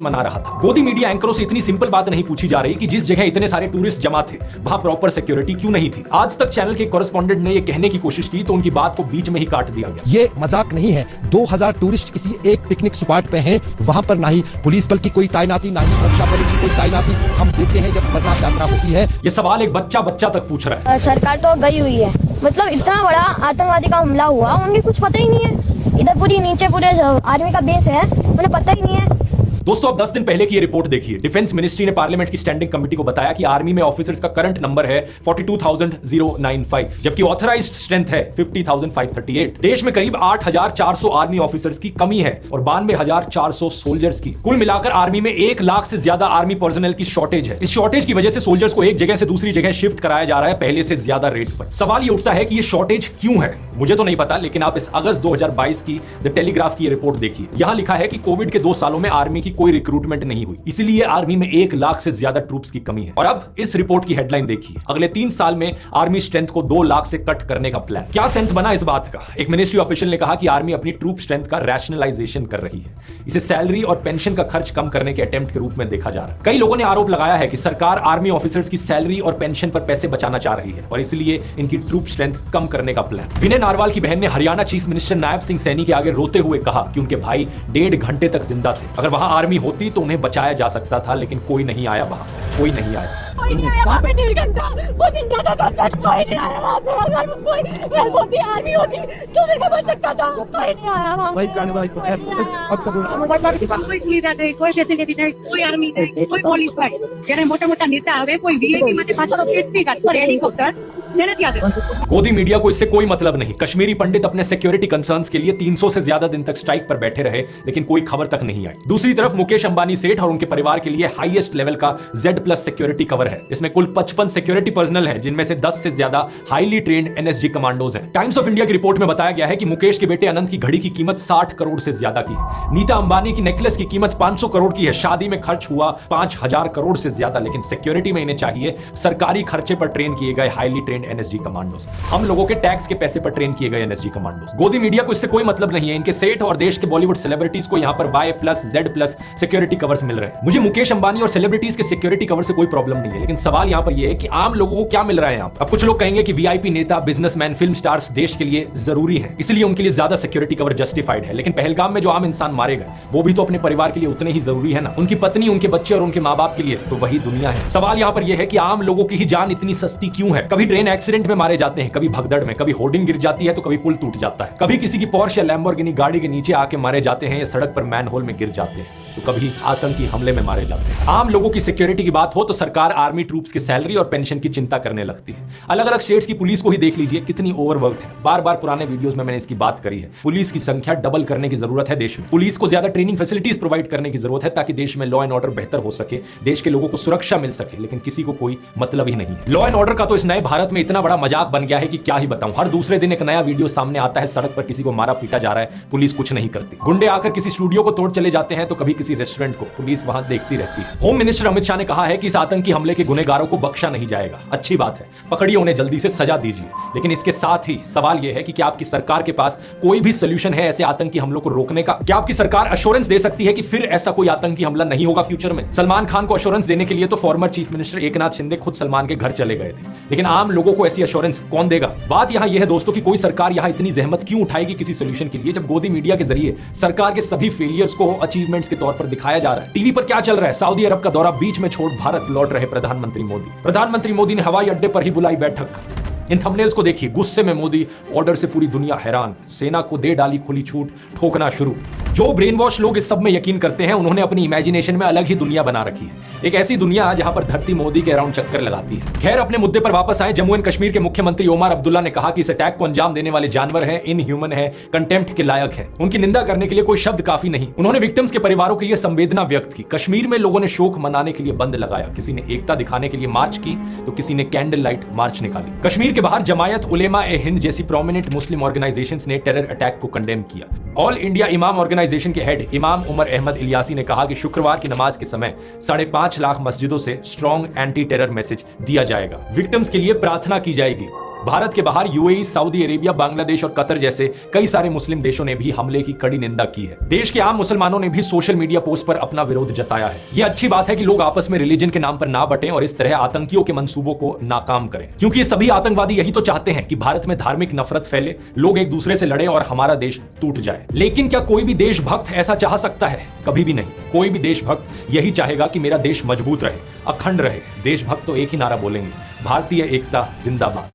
मना रहा था। गोदी मीडिया एंकरों से इतनी सिंपल बात नहीं पूछी जा रही कि जिस जगह इतने सारे टूरिस्ट जमा थे वहां प्रॉपर सिक्योरिटी क्यों नहीं थी। आज तक चैनल के कॉरेस्पॉन्डेंट ने यह कहने की कोशिश की तो उनकी बात को बीच में ही काट दिया गया। ये मजाक नहीं है। 2000 टूरिस्ट किसी एक पिकनिक स्पॉट पे हैं, वहां पर ना ही पुलिस बल की कोई तैनाती, ना ही सुरक्षा बल की कोई तैनाती हम देखते हैं जब अमरनाथ यात्रा होती है। ये सवाल एक बच्चा तक पूछ रहा है। सरकार तो गई हुई है, मतलब इतना बड़ा आतंकवादी का हमला हुआ, उन्हें कुछ पता ही नहीं है। इधर पूरी नीचे पूरे आर्मी का बेस है, उन्हें पता ही नहीं है। दोस्तों, अब 10 दिन पहले की ये रिपोर्ट देखिए। डिफेंस मिनिस्ट्री ने पार्लियामेंट की स्टैंडिंग कमेटी को बताया कि आर्मी में ऑफिसर्स का करंट नंबर है 42,095, जबकि ऑथराइज्ड स्ट्रेंथ है 50,538। देश में करीब 8,400 आर्मी ऑफिसर्स की कमी है और 92,400 सोल्जर्स की। कुल मिलाकर आर्मी में 1 लाख से ज्यादा आर्मी पर्सनल की शॉर्टेज है। इस शॉर्टेज की वजह से सोल्जर्स को एक जगह से दूसरी जगह शिफ्ट कराया जा रहा है पहले से ज्यादा रेट पर। सवाल ये उठता है कि ये शॉर्टेज क्यों है? मुझे तो नहीं पता, लेकिन आप इस अगस्त 2022 की द टेलीग्राफ की रिपोर्ट देखिए। यहां लिखा है कि कोविड के 2 सालों में आर्मी की कोई रिक्रूटमेंट नहीं हुई, इसीलिए आर्मी में 1 लाख से ज्यादा ट्रूप्स की कमी है। और अब इस रिपोर्ट की हेडलाइन देखिए, अगले 3 साल में आर्मी स्ट्रेंथ को 2 लाख से कट करने का प्लान। क्या सेंस बना इस बात का? एक मिनिस्ट्री ऑफिशियल ने कहा कि आर्मी अपनी ट्रूप स्ट्रेंथ का रैशनलाइजेशन कर रही है। इसे सैलरी और पेंशन का खर्च कम करने के अटेम्प्ट के रूप में देखा जा रहा है। कई लोगों ने आरोप लगाया है कि सरकार आर्मी ऑफिसर्स की सैलरी और पेंशन पर पैसे बचाना चाह रही है और इसलिए इनकी ट्रूप स्ट्रेंथ कम करने का प्लान। विनय नारवाल की बहन ने हरियाणा चीफ मिनिस्टर नायब सिंह सैनी के आगे रोते हुए कहा कि उनके भाई 1.5 घंटे तक जिंदा थे। अगर वहां आर्मी होती तो उन्हें बचाया जा सकता था, लेकिन कोई नहीं आया वहां, कोई नहीं आया। गोदी मीडिया को इससे कोई मतलब नहीं। कश्मीरी पंडित अपने सिक्योरिटी कंसर्न्स के लिए 300 से ज्यादा दिन तक स्ट्राइक पर बैठे रहे, लेकिन कोई खबर तक नहीं आई। दूसरी तरफ मुकेश अंबानी सेठ और उनके परिवार के लिए हाईएस्ट लेवल का Z+ सिक्योरिटी कवर है। इसमें कुल 55 सिक्योरिटी पर्सनल है, जिनमें से 10 से ज्यादा हाईली ट्रेन्ड NSG कमांडोज हैं। टाइम्स ऑफ इंडिया की रिपोर्ट में बताया गया है कि मुकेश के बेटे अनंत की घड़ी की कीमत 60 करोड़ से ज्यादा की है। नीता अंबानी की नेकलेस की कीमत 500 करोड़ की है। शादी में खर्च हुआ 5,000 करोड़ से ज्यादा, लेकिन सिक्योरिटी में इन्हें चाहिए सरकारी खर्चे पर ट्रेन किए गए हाईली ट्रेन्ड NSG कमांडोज, हम लोगों के टैक्स के पैसे पर ट्रेन किए गए NSG कमांडोज। गोदी मीडिया को इससे कोई मतलब नहीं है। इनके सेठ और देश के बॉलीवुड सेलिब्रिटीज को यहाँ पर Y+, Z+ सिक्योरिटी कवर्स मिल रहे हैं। मुझे मुकेश अंबानी और सेलिब्रिटीज के सिक्योरिटी कवर से कोई प्रॉब्लम नहीं है, लेकिन सवाल यहाँ पर यह है कि आम लोगों को क्या मिल रहा है यहाँ पर। अब कुछ लोग कहेंगे कि VIP नेता, बिजनेसमैन, फिल्म स्टार्स देश के लिए जरूरी है, इसलिए उनके लिए ज्यादा सिक्योरिटी कवर जस्टिफाइड है। लेकिन पहलगाम में जो आम इंसान मारे गए वो भी तो अपने परिवार के लिए उतने ही जरूरी है ना। उनकी पत्नी, उनके बच्चे और उनके माँ बाप के लिए तो वही दुनिया है। सवाल यहाँ पर यह है कि आम लोगों की ही जान इतनी सस्ती क्यों है? कभी ट्रेन एक्सीडेंट में मारे जाते हैं, कभी भगदड़ में, कभी होर्डिंग गिर जाती है तो कभी पुल टूट जाता है, कभी किसी की पोर्श या लैम्बोर्गिनी गाड़ी के नीचे आके मारे जाते हैं या सड़क पर मैनहोल में गिर जाते हैं, तो कभी आतंकी हमले में मारे जाते हैं। आम लोगों की सिक्योरिटी की बात हो तो सरकार आर्मी ट्रूप्स की सैलरी और पेंशन की चिंता करने लगती है। अलग अलग स्टेट्स की पुलिस को ही देख लीजिए, कितनी ओवरवर्क्ड है। बार बार पुराने वीडियोस में मैंने इसकी बात करी है। पुलिस की संख्या डबल करने की जरूरत है देश में। पुलिस को ज्यादा ट्रेनिंग फैसिलिटीज प्रोवाइड करने की जरूरत है ताकि देश में लॉ एंड ऑर्डर बेहतर हो सके, देश के लोगों को सुरक्षा मिल सके, लेकिन किसी को कोई मतलब ही नहीं है। लॉ एंड ऑर्डर का तो इस नए भारत में इतना बड़ा मजाक बन गया है कि क्या ही बताऊं। हर दूसरे दिन एक नया वीडियो सामने आता है, सड़क पर किसी को मारा पीटा जा रहा है, पुलिस कुछ नहीं करती। गुंडे आकर किसी स्टूडियो को तोड़ चले जाते हैं तो कभी किसी रेस्टोरेंट को, पुलिस वहां देखती रहती है। होम मिनिस्टर अमित शाह ने कहा है कि इस आतंकी हमले के गुनहगारों को बख्शा नहीं जाएगा। अच्छी बात है, पकड़िए उन्हें, जल्दी से सजा दीजिए। लेकिन इसके साथ ही सवाल यह है कि क्या आपकी सरकार के पास कोई भी सोल्यूशन है ऐसे आतंकी हमलों को रोकने का? क्या आपकी सरकार अश्योरेंस दे सकती है कि फिर ऐसा कोई आतंकी हमला नहीं होगा फ्यूचर में? सलमान खान को अश्योरेंस देने के लिए तो former chief minister Eknath Shinde खुद सलमान के घर चले गए थे, लेकिन आम लोगों को ऐसी अश्योरेंस कौन देगा? बात यहां यह है दोस्तों कि कोई सरकार यहां इतनी जहमत क्यों उठाएगी किसी सोल्यूशन के लिए, जब गोदी मीडिया के जरिए सरकार के सभी फेलियर्स को अचीवमेंट्स के तौर पर दिखाया जा रहा है। टीवी पर क्या चल रहा है? सऊदी अरब का दौरा बीच में छोड़ भारत लौट रहे प्रधानमंत्री मोदी ने हवाई अड्डे पर ही बुलाई बैठक। इन थंबनेल्स को देखिए, गुस्से में मोदी, ऑर्डर से पूरी दुनिया हैरान, सेना को दे डाली खुली छूट, ठोकना शुरू। जो ब्रेन वॉश लोग इस सब में यकीन करते हैं उन्होंने अपनी इमेजिनेशन में अलग ही दुनिया बना रखी है, एक ऐसी दुनिया जहां पर धरती मोदी के अराउंड चक्कर लगाती है। खैर, अपने मुद्दे पर वापस आए। जम्मू एंड कश्मीर के मुख्यमंत्री ओमर अब्दुल्ला ने कहा कि इस अटैक को अंजाम देने वाले जानवर हैं, इनह्यूमन है, कंटेम्प्ट के लायक है। उनकी निंदा करने के लिए कोई शब्द काफी नहीं। उन्होंने विक्टिम्स के परिवारों के लिए संवेदना व्यक्त की। कश्मीर में लोगों ने शोक मनाने के लिए बंद लगाया, किसी ने एकता दिखाने के लिए मार्च की तो किसी ने कैंडल लाइट मार्च निकाली। कश्मीर के बाहर जमायत उलेमा ए हिंद जैसी प्रोमिनेंट मुस्लिम ऑर्गेनाइजेशंस ने टेरर अटैक को कंडेम किया। ऑल इंडिया इमाम ऑर्गेनाइजेशन के हेड इमाम उमर अहमद इलियासी ने कहा कि शुक्रवार की नमाज के समय 5.5 लाख मस्जिदों से स्ट्रॉन्ग एंटी टेरर मैसेज दिया जाएगा, विक्टिम्स के लिए प्रार्थना की जाएगी। भारत के बाहर यूएई, सऊदी अरेबिया, बांग्लादेश और कतर जैसे कई सारे मुस्लिम देशों ने भी हमले की कड़ी निंदा की है। देश के आम मुसलमानों ने भी सोशल मीडिया पोस्ट पर अपना विरोध जताया है। यह अच्छी बात है कि लोग आपस में रिलीजन के नाम पर ना बटें और इस तरह आतंकियों के मंसूबों को नाकाम करें, क्योंकि ये सभी आतंकवादी यही तो चाहते हैं कि भारत में धार्मिक नफरत फैले, लोग एक दूसरे से लड़े और हमारा देश टूट जाए। लेकिन क्या कोई भी देशभक्त ऐसा चाह सकता है? कभी भी नहीं। कोई भी देशभक्त यही चाहेगा कि मेरा देश मजबूत रहे, अखंड रहे। देशभक्त तो एक ही नारा बोलेंगे, भारतीय एकता जिंदाबाद।